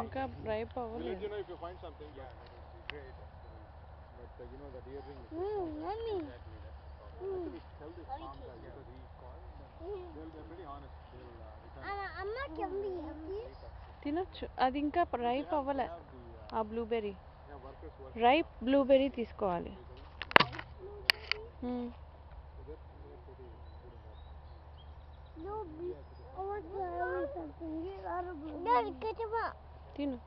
ఇంకా రైప్ అవ్వలేదు. తినొచ్చు, అది ఇంకా రైప్ అవ్వలే. ఆ బ్లూబెర్రీ రైప్ బ్లూబెర్రీ తీసుకోవాలి. తిను.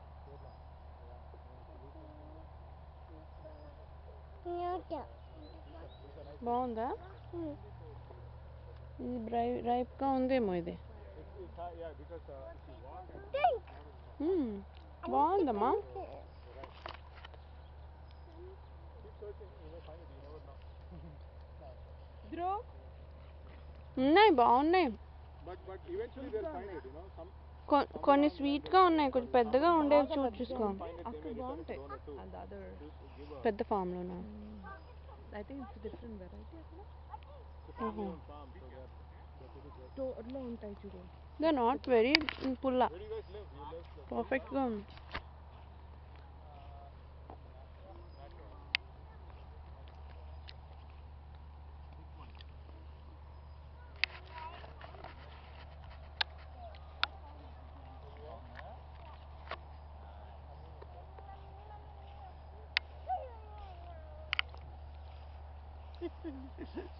బాగుందా? ఇది రైప్గా ఉందేమో. ఇది బాగుందమ్మా. ఉన్నాయి, బాగున్నాయి. కొన్ని స్వీట్గా ఉన్నాయి, కొంచెం పెద్దగా ఉండేవి చూసుకో. పెద్ద ఫామ్లోనా? దే నాట్ వెరీ పుల్ల, పర్ఫెక్ట్గా ఉంది.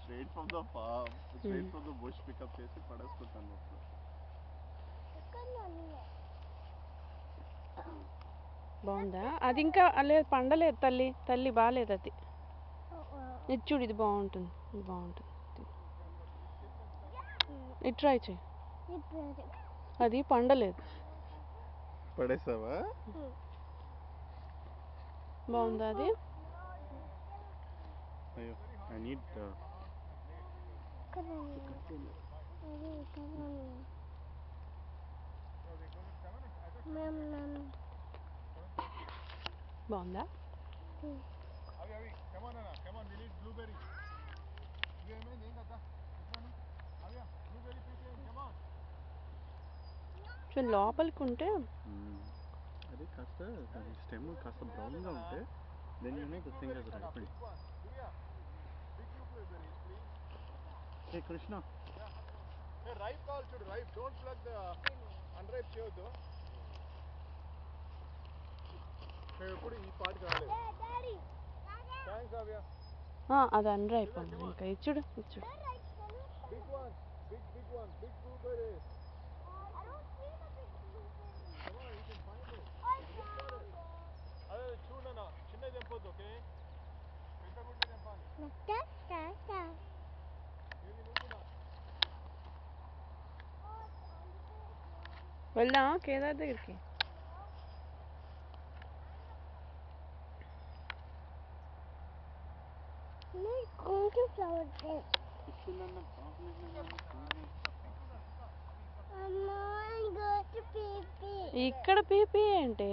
Straight from the farm, straight from the bush pick up చేసి పడేసుకుంటాను. బాగుందా? అది ఇంకా లేదు, పండలేదు తల్లి. తల్లి బాగాలేదు అది. ఇది చూడు, ఇది బాగుంటుంది. ఇది బాగుంటుంది. ఇది ట్రై చేయి. అది పండలేదు. పడేసావా? బాగుందా అది? అయ్యో, I need బాగుందా? లోపలికి ఉంటే అది కాస్త దాని స్టెమ్ కాస్త బ్రౌన్గా ఉంటే then you know the thing has ripened. Hey Krishna, ripe కావాలి చూడు, ripe. Don't pluck the unripe చేయొద్దు. ఎప్పుడు ఈ పాటికి రాలేదు. థ్యాంక్స్ ఆవ్య. అది అన్రైప్ అమ్మ. ఇంకా ఇచ్చుడు ఇచ్చుడు. Big one, big one, big blueberries. అదే చూడనా, చిన్నది తెంపొద్దు. ఓకే, పెద్ద గుడ్డ తెంపాలి. వెళ్దాం కేదార్ దగ్గరికి. ఇక్కడ పీపీ అంటే